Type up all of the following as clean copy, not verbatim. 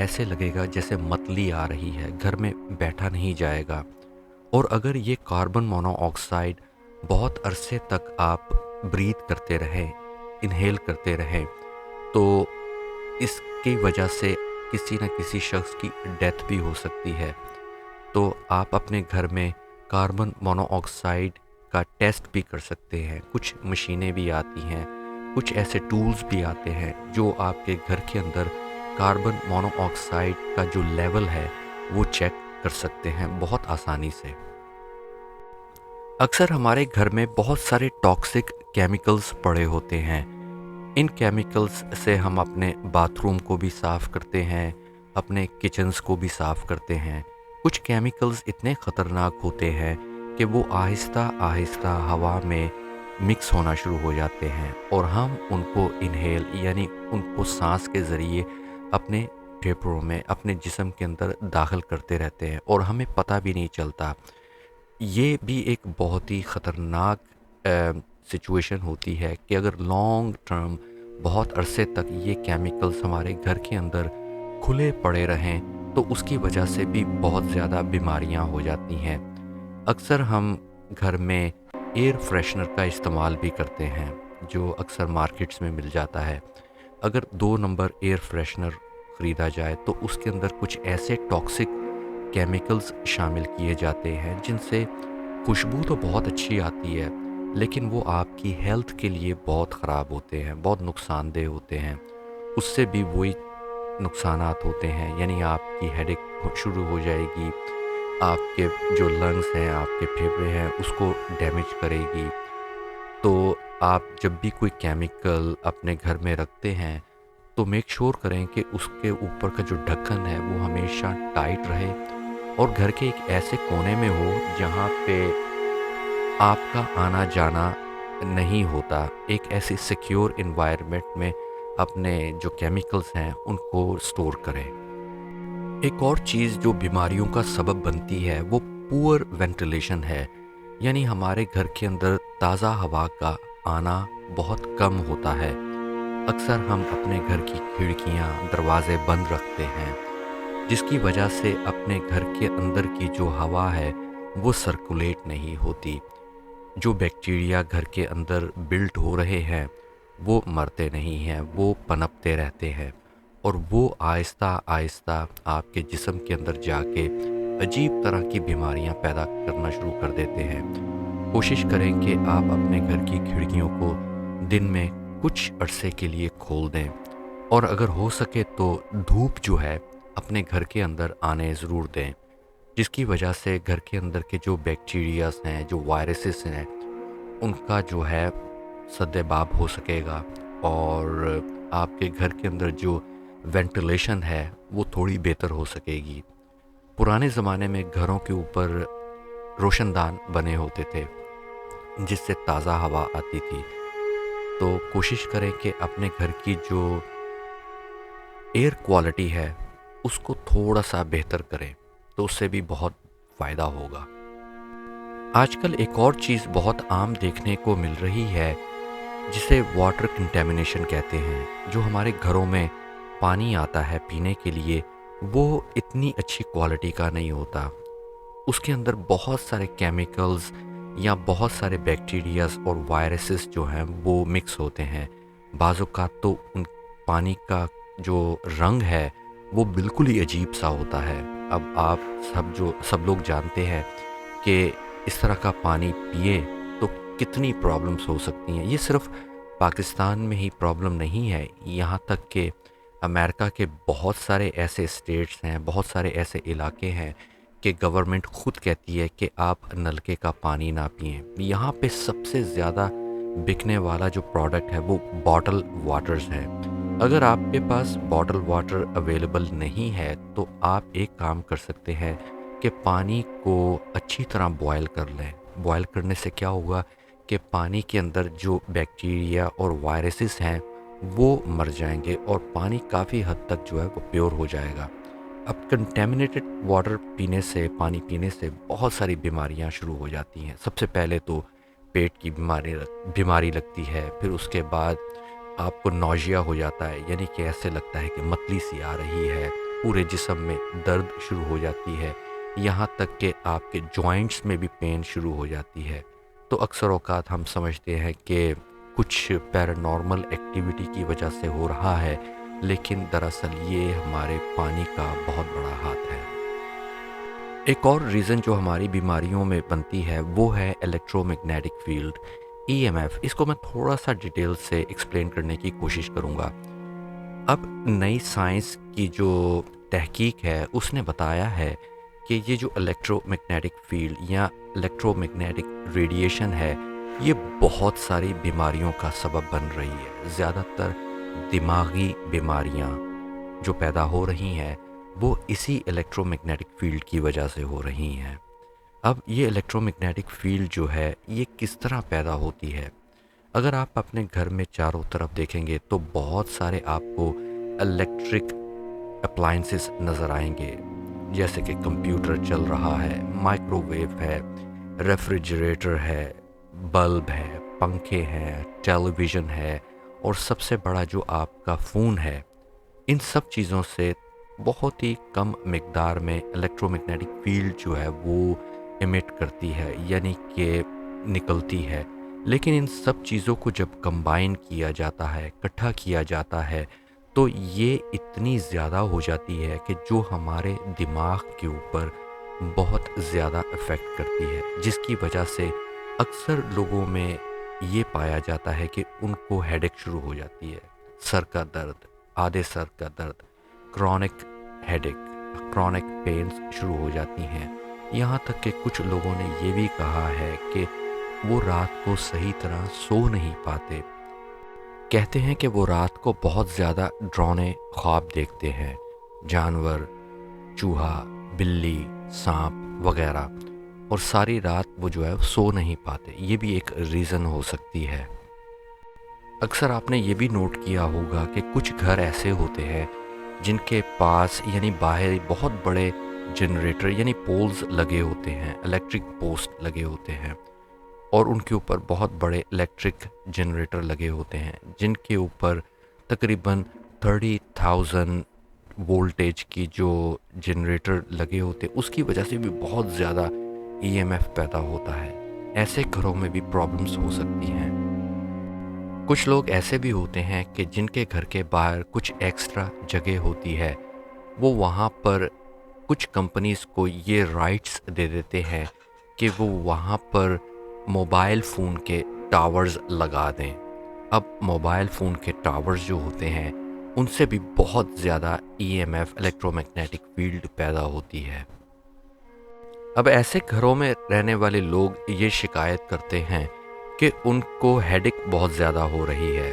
ایسے لگے گا جیسے متلی آ رہی ہے، گھر میں بیٹھا نہیں جائے گا۔ اور اگر یہ کاربن مونو آکسائڈ بہت عرصے تک آپ بریتھ کرتے رہیں، انہیل کرتے رہیں، تو اس کی وجہ سے کسی نہ کسی شخص کی ڈیتھ بھی ہو سکتی ہے۔ تو آپ اپنے گھر میں کاربن مونو آکسائڈ کا ٹیسٹ بھی کر سکتے ہیں۔ کچھ مشینیں بھی آتی ہیں، کچھ ایسے ٹولز بھی آتے ہیں جو آپ کے گھر کے اندر کاربن مونو آکسائڈ کا جو لیول ہے وہ چیک کر سکتے ہیں بہت آسانی سے۔ اکثر ہمارے گھر میں بہت سارے ٹاکسک کیمیکلز پڑے ہوتے ہیں۔ ان کیمیکلز سے ہم اپنے باتھ روم کو بھی صاف کرتے ہیں، اپنے کچنز کو بھی صاف کرتے ہیں۔ کچھ کیمیکلز اتنے خطرناک ہوتے ہیں کہ وہ آہستہ آہستہ ہوا میں مکس ہونا شروع ہو جاتے ہیں، اور ہم ان کو انہیل یعنی ان کو سانس کے ذریعے اپنے پھیپھڑوں میں، اپنے جسم کے اندر داخل کرتے رہتے ہیں اور ہمیں پتہ بھی نہیں چلتا۔ یہ بھی ایک بہت ہی خطرناک سچویشن ہوتی ہے کہ اگر لانگ ٹرم بہت عرصے تک یہ کیمیکلز ہمارے گھر کے اندر کھلے پڑے رہیں تو اس کی وجہ سے بھی بہت زیادہ بیماریاں ہو جاتی ہیں۔ اکثر ہم گھر میں ایئر فریشنر کا استعمال بھی کرتے ہیں جو اکثر مارکیٹس میں مل جاتا ہے۔ اگر 2 نمبر ایئر فریشنر خریدا جائے تو اس کے اندر کچھ ایسے ٹاکسک کیمیکلز شامل کیے جاتے ہیں جن سے خوشبو تو بہت اچھی آتی ہے، لیکن وہ آپ کی ہیلتھ کے لیے بہت خراب ہوتے ہیں، بہت نقصان دہ ہوتے ہیں۔ اس سے بھی وہی نقصانات ہوتے ہیں، یعنی آپ کی ہیڈ ایک شروع ہو جائے گی، آپ کے جو لنگس ہیں، آپ کے پھیپھڑے ہیں، اس کو ڈیمیج کرے گی۔ تو آپ جب بھی کوئی کیمیکل اپنے گھر میں رکھتے ہیں تو میک شور کریں کہ اس کے اوپر کا جو ڈھکن ہے وہ ہمیشہ ٹائٹ رہے اور گھر کے ایک ایسے کونے میں ہو جہاں پہ آپ کا آنا جانا نہیں ہوتا۔ ایک ایسی سیکیور انوائرمنٹ میں اپنے جو کیمیکلز ہیں ان کو سٹور کریں۔ ایک اور چیز جو بیماریوں کا سبب بنتی ہے وہ پور وینٹیلیشن ہے، یعنی ہمارے گھر کے اندر تازہ ہوا کا آنا بہت کم ہوتا ہے۔ اکثر ہم اپنے گھر کی کھڑکیاں، دروازے بند رکھتے ہیں، جس کی وجہ سے اپنے گھر کے اندر کی جو ہوا ہے وہ سرکولیٹ نہیں ہوتی۔ جو بیکٹیریا گھر کے اندر بلٹ ہو رہے ہیں وہ مرتے نہیں ہیں، وہ پنپتے رہتے ہیں، اور وہ آہستہ آہستہ آپ کے جسم کے اندر جا کے عجیب طرح کی بیماریاں پیدا کرنا شروع کر دیتے ہیں۔ کوشش کریں کہ آپ اپنے گھر کی کھڑکیوں کو دن میں کچھ عرصے کے لیے کھول دیں، اور اگر ہو سکے تو دھوپ جو ہے اپنے گھر کے اندر آنے ضرور دیں، جس کی وجہ سے گھر کے اندر کے جو بیکٹیریاز ہیں، جو وائرسز ہیں، ان کا جو ہے سد باب ہو سکے گا، اور آپ کے گھر کے اندر جو وینٹیلیشن ہے وہ تھوڑی بہتر ہو سکے گی۔ پرانے زمانے میں گھروں کے اوپر روشن دان بنے ہوتے تھے جس سے تازہ ہوا آتی تھی، تو کوشش کریں کہ اپنے گھر کی جو ایئر کوالٹی ہے اس کو تھوڑا سا بہتر کریں، تو اس سے بھی بہت فائدہ ہوگا۔ آج کل ایک اور چیز بہت عام دیکھنے کو مل رہی ہے جسے واٹر کنٹیمنیشن کہتے ہیں۔ جو ہمارے گھروں میں پانی آتا ہے پینے کے لیے وہ اتنی اچھی کوالٹی کا نہیں ہوتا، اس کے اندر بہت سارے کیمیکلز یا بہت سارے بیکٹیریاز اور وائرسز جو ہیں وہ مکس ہوتے ہیں۔ بعض اوقات تو ان پانی کا جو رنگ ہے وہ بالکل ہی عجیب سا ہوتا ہے۔ اب آپ سب لوگ جانتے ہیں کہ اس طرح کا پانی پیے تو کتنی پرابلمز ہو سکتی ہیں۔ یہ صرف پاکستان میں ہی پرابلم نہیں ہے، یہاں تک کہ امریکہ کے بہت سارے ایسے اسٹیٹس ہیں، بہت سارے ایسے علاقے ہیں کہ گورنمنٹ خود کہتی ہے کہ آپ نلکے کا پانی نہ پئیں۔ یہاں پہ سب سے زیادہ بکنے والا جو پروڈکٹ ہے وہ باٹل واٹرز ہے۔ اگر آپ کے پاس باٹل واٹر اویلیبل نہیں ہے تو آپ ایک کام کر سکتے ہیں کہ پانی کو اچھی طرح بوائل کر لیں۔ بوائل کرنے سے کیا ہوگا کہ پانی کے اندر جو بیکٹیریا اور وائرسز ہیں وہ مر جائیں گے اور پانی کافی حد تک جو ہے وہ پیور ہو جائے گا۔ اب کنٹیمنیٹڈ واٹر پانی پینے سے بہت ساری بیماریاں شروع ہو جاتی ہیں۔ سب سے پہلے تو پیٹ کی بیماری لگتی ہے، پھر اس کے بعد آپ کو نوزیا ہو جاتا ہے، یعنی کہ ایسے لگتا ہے کہ متلی سی آ رہی ہے، پورے جسم میں درد شروع ہو جاتی ہے، یہاں تک کہ آپ کے جوائنٹس میں بھی پین شروع ہو جاتی ہے۔ تو اکثر اوقات ہم سمجھتے ہیں کہ کچھ پیرانارمل ایکٹیویٹی کی وجہ سے ہو رہا ہے، لیکن دراصل یہ ہمارے پانی کا بہت بڑا ہاتھ ہے۔ ایک اور ریزن جو ہماری بیماریوں میں بنتی ہے وہ ہے electromagnetic field, E M F. اس کو میں تھوڑا سا ڈیٹیل سے ایکسپلین کرنے کی کوشش کروں گا۔ اب نئی سائنس کی جو تحقیق ہے اس نے بتایا ہے کہ یہ جو الیکٹرو میگنیٹک فیلڈ یا الیکٹرو میگنیٹک ریڈیشن ہے، یہ بہت ساری بیماریوں کا سبب بن رہی ہے۔ زیادہ تر دماغی بیماریاں جو پیدا ہو رہی ہیں وہ اسی الیکٹرو میگنیٹک فیلڈ کی وجہ سے ہو رہی ہیں۔ اب یہ الیکٹرو میگنیٹک فیلڈ جو ہے یہ کس طرح پیدا ہوتی ہے؟ اگر آپ اپنے گھر میں چاروں طرف دیکھیں گے تو بہت سارے آپ کو الیکٹرک اپلائنسز نظر آئیں گے، جیسے کہ کمپیوٹر چل رہا ہے، مائکرو ویو ہے، ریفریجریٹر ہے، بلب ہے، پنکھے ہیں، ٹیلی ویژن ہے، اور سب سے بڑا جو آپ کا فون ہے۔ ان سب چیزوں سے بہت ہی کم مقدار میں الیکٹرو میگنیٹک فیلڈ جو ہے وہ ایمٹ کرتی ہے، یعنی کہ نکلتی ہے۔ لیکن ان سب چیزوں کو جب کمبائن کیا جاتا ہے، اکٹھا کیا جاتا ہے، تو یہ اتنی زیادہ ہو جاتی ہے کہ جو ہمارے دماغ کے اوپر بہت زیادہ افیکٹ کرتی ہے، جس کی وجہ سے اکثر لوگوں میں یہ پایا جاتا ہے کہ ان کو ہیڈیک شروع ہو جاتی ہے، سر کا درد، آدھے سر کا درد، کرونک ہیڈیک، کرونک پینز شروع ہو جاتی ہیں۔ یہاں تک کہ کچھ لوگوں نے یہ بھی کہا ہے کہ وہ رات کو صحیح طرح سو نہیں پاتے، کہتے ہیں کہ وہ رات کو بہت زیادہ ڈراؤنے خواب دیکھتے ہیں، جانور، چوہا، بلی، سانپ وغیرہ، اور ساری رات وہ جو ہے سو نہیں پاتے۔ یہ بھی ایک ریزن ہو سکتی ہے۔ اکثر آپ نے یہ بھی نوٹ کیا ہوگا کہ کچھ گھر ایسے ہوتے ہیں جن کے پاس یعنی باہر بہت بڑے جنریٹر یعنی پولز لگے ہوتے ہیں، الیکٹرک پوسٹ لگے ہوتے ہیں، اور ان کے اوپر بہت بڑے الیکٹرک جنریٹر لگے ہوتے ہیں جن کے اوپر تقریباً 30,000 وولٹیج کی جو جنریٹر لگے ہوتے ہیں، اس کی وجہ سے بھی بہت زیادہ ای ایم ایف پیدا ہوتا ہے۔ ایسے گھروں میں بھی پرابلمس ہو سکتی ہیں۔ کچھ لوگ ایسے بھی ہوتے ہیں کہ جن کے گھر کے باہر کچھ ایکسٹرا جگہ ہوتی ہے، وہ وہاں پر کچھ کمپنیز کو یہ رائٹس دے دیتے ہیں کہ وہ وہاں پر موبائل فون کے ٹاورز لگا دیں۔ اب موبائل فون کے ٹاورز جو ہوتے ہیں ان سے بھی بہت زیادہ E M F electromagnetic field پیدا ہوتی ہے۔ اب ایسے گھروں میں رہنے والے لوگ یہ شکایت کرتے ہیں کہ ان کو ہیڈیک بہت زیادہ ہو رہی ہے۔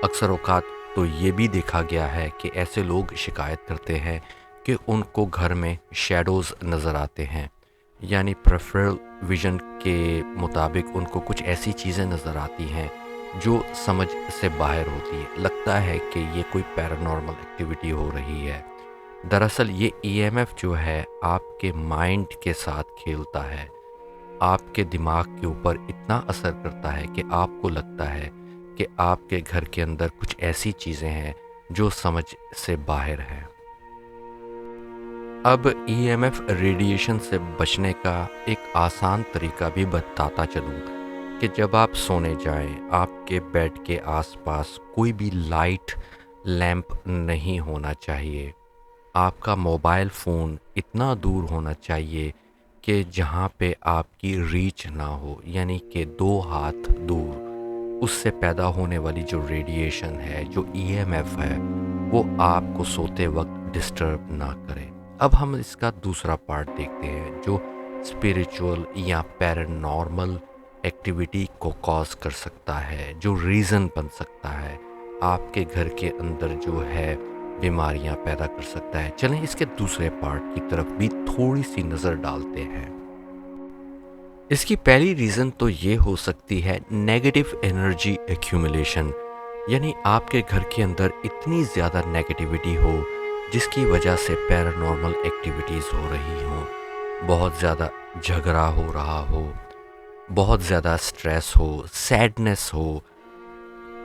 اکثر اوقات تو یہ بھی دیکھا گیا ہے کہ ایسے لوگ شکایت کرتے ہیں کہ ان کو گھر میں شیڈوز نظر آتے ہیں، یعنی پریفرل ویژن کے مطابق ان کو کچھ ایسی چیزیں نظر آتی ہیں جو سمجھ سے باہر ہوتی ہے، لگتا ہے کہ یہ کوئی پیرانارمل ایکٹیویٹی ہو رہی ہے۔ دراصل یہ ای ایم ایف جو ہے آپ کے مائنڈ کے ساتھ کھیلتا ہے، آپ کے دماغ کے اوپر اتنا اثر کرتا ہے کہ آپ کو لگتا ہے کہ آپ کے گھر کے اندر کچھ ایسی چیزیں ہیں جو سمجھ سے باہر ہیں۔ اب ای ایم ایف ریڈیشن سے بچنے کا ایک آسان طریقہ بھی بتاتا چلوں کہ جب آپ سونے جائیں آپ کے بیڈ کے آس پاس کوئی بھی لائٹ لیمپ نہیں ہونا چاہیے۔ آپ کا موبائل فون اتنا دور ہونا چاہیے کہ جہاں پہ آپ کی ریچ نہ ہو، یعنی کہ 2 ہاتھ دور۔ اس سے پیدا ہونے والی جو ریڈیشن ہے، جو ای ایم ایف ہے، وہ آپ کو سوتے وقت ڈسٹرب نہ کرے۔ اب ہم اس کا دوسرا پارٹ دیکھتے ہیں جو اسپریچول یا پیرانارمل ایکٹیویٹی کو کاز کر سکتا ہے، جو ریزن بن سکتا ہے، آپ کے گھر کے اندر جو ہے بیماریاں پیدا کر سکتا ہے۔ چلیں اس کے دوسرے پارٹ کی طرف بھی تھوڑی سی نظر ڈالتے ہیں۔ اس کی پہلی ریزن تو یہ ہو سکتی ہے نیگیٹو انرجی ایکیومولیشن، یعنی آپ کے گھر کے اندر اتنی زیادہ نیگیٹیوٹی ہو جس کی وجہ سے پیرانارمل ایکٹیویٹیز ہو رہی ہوں، بہت زیادہ جھگڑا ہو رہا ہو، بہت زیادہ سٹریس ہو، سیڈنس ہو،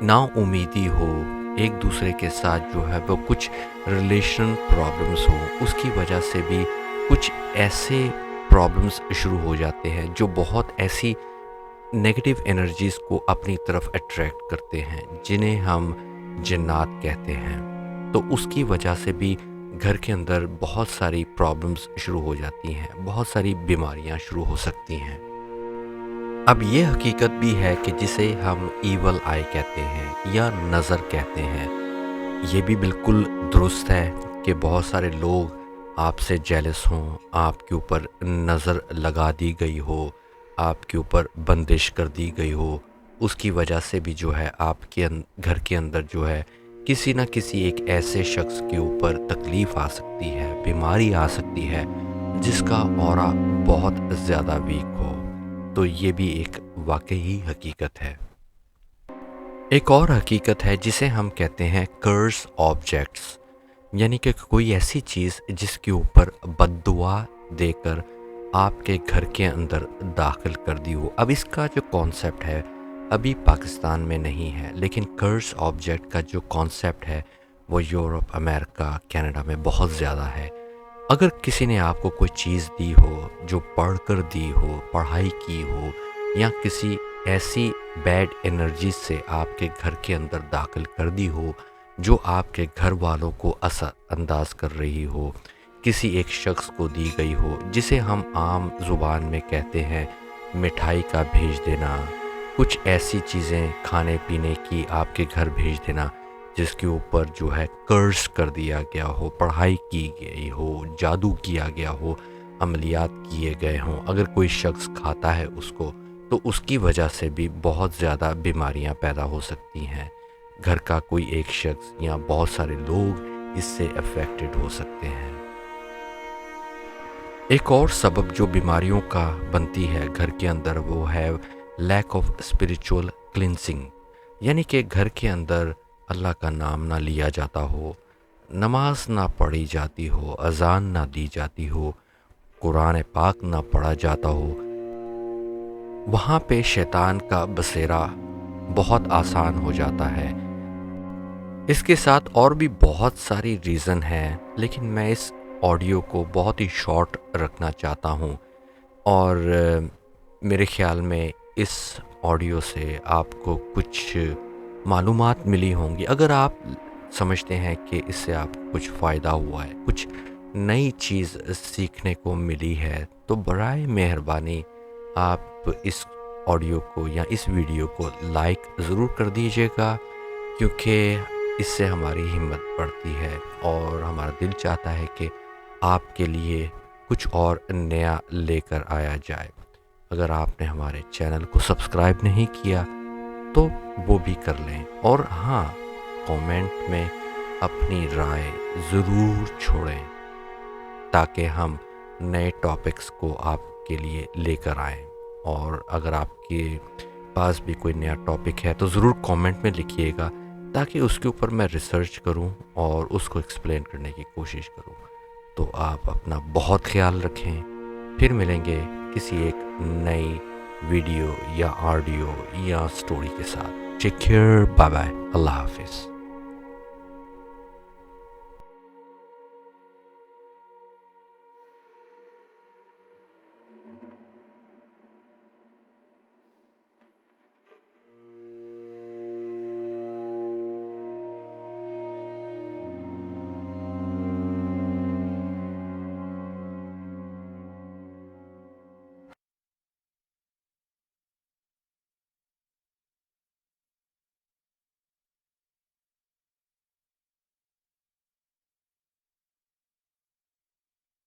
نا امیدی ہو، ایک دوسرے کے ساتھ جو ہے وہ کچھ ریلیشن پرابلمس ہوں، اس کی وجہ سے بھی کچھ ایسے پرابلمس شروع ہو جاتے ہیں جو بہت ایسی نیگیٹو انرجیز کو اپنی طرف اٹریکٹ کرتے ہیں، جنہیں ہم جنات کہتے ہیں۔ تو اس کی وجہ سے بھی گھر کے اندر بہت ساری پرابلمس شروع ہو جاتی ہیں، بہت ساری بیماریاں شروع ہو سکتی ہیں۔ اب یہ حقیقت بھی ہے کہ جسے ہم ایول آئی کہتے ہیں یا نظر کہتے ہیں، یہ بھی بالکل درست ہے کہ بہت سارے لوگ آپ سے جیلس ہوں، آپ کے اوپر نظر لگا دی گئی ہو، آپ کے اوپر بندش کر دی گئی ہو، اس کی وجہ سے بھی جو ہے آپ کے گھر کے اندر جو ہے کسی نہ کسی ایک ایسے شخص کے اوپر تکلیف آ سکتی ہے، بیماری آ سکتی ہے جس کا اورا بہت زیادہ ویک ہو۔ تو یہ بھی ایک واقعی حقیقت ہے۔ ایک اور حقیقت ہے جسے ہم کہتے ہیں کرس آبجیکٹس، یعنی کہ کوئی ایسی چیز جس کے اوپر بد دعا دے کر آپ کے گھر کے اندر داخل کر دی ہو۔ اب اس کا جو کانسیپٹ ہے ابھی پاکستان میں نہیں ہے، لیکن کرس آبجیکٹ کا جو کانسیپٹ ہے وہ یورپ، امریکہ، کینیڈا میں بہت زیادہ ہے۔ اگر کسی نے آپ کو کوئی چیز دی ہو، جو پڑھ کر دی ہو، پڑھائی کی ہو، یا کسی ایسی بیڈ انرجی سے آپ کے گھر کے اندر داخل کر دی ہو جو آپ کے گھر والوں کو اثر انداز کر رہی ہو، کسی ایک شخص کو دی گئی ہو، جسے ہم عام زبان میں کہتے ہیں مٹھائی کا بھیج دینا، کچھ ایسی چیزیں کھانے پینے کی آپ کے گھر بھیج دینا جس کے اوپر جو ہے کرس کر دیا گیا ہو، پڑھائی کی گئی ہو، جادو کیا گیا ہو، عملیات کیے گئے ہوں۔ اگر کوئی شخص کھاتا ہے اس کو تو اس کی وجہ سے بھی بہت زیادہ بیماریاں پیدا ہو سکتی ہیں۔ گھر کا کوئی ایک شخص یا بہت سارے لوگ اس سے افیکٹڈ ہو سکتے ہیں۔ ایک اور سبب جو بیماریوں کا بنتی ہے گھر کے اندر وہ ہے لیک آف اسپریچول کلینسنگ، یعنی کہ گھر کے اندر اللہ کا نام نہ لیا جاتا ہو، نماز نہ پڑھی جاتی ہو، اذان نہ دی جاتی ہو، قرآن پاک نہ پڑھا جاتا ہو، وہاں پہ شیطان کا بسیرا بہت آسان ہو جاتا ہے۔ اس کے ساتھ اور بھی بہت ساری ریزن ہیں، لیکن میں اس آڈیو کو بہت ہی شارٹ رکھنا چاہتا ہوں، اور میرے خیال میں اس آڈیو سے آپ کو کچھ معلومات ملی ہوں گی۔ اگر آپ سمجھتے ہیں کہ اس سے آپ کو کچھ فائدہ ہوا ہے، کچھ نئی چیز سیکھنے کو ملی ہے، تو برائے مہربانی آپ اس آڈیو کو یا اس ویڈیو کو لائک ضرور کر دیجیے گا، کیونکہ اس سے ہماری ہمت بڑھتی ہے اور ہمارا دل چاہتا ہے کہ آپ کے لیے کچھ اور نیا لے کر آیا جائے۔ اگر آپ نے ہمارے چینل کو سبسکرائب نہیں کیا تو وہ بھی کر لیں، اور ہاں، کومنٹ میں اپنی رائے ضرور چھوڑیں تاکہ ہم نئے ٹاپکس کو آپ کے لیے لے کر آئیں۔ اور اگر آپ کے پاس بھی کوئی نیا ٹاپک ہے تو ضرور کومنٹ میں لکھیے گا تاکہ اس کے اوپر میں ریسرچ کروں اور اس کو ایکسپلین کرنے کی کوشش کروں۔ تو آپ اپنا بہت خیال رکھیں، پھر ملیں گے کسی ایک نئی ویڈیو یا آڈیو یا سٹوری کے ساتھ۔ ٹیک کیئر، بائے بائے، اللہ حافظ۔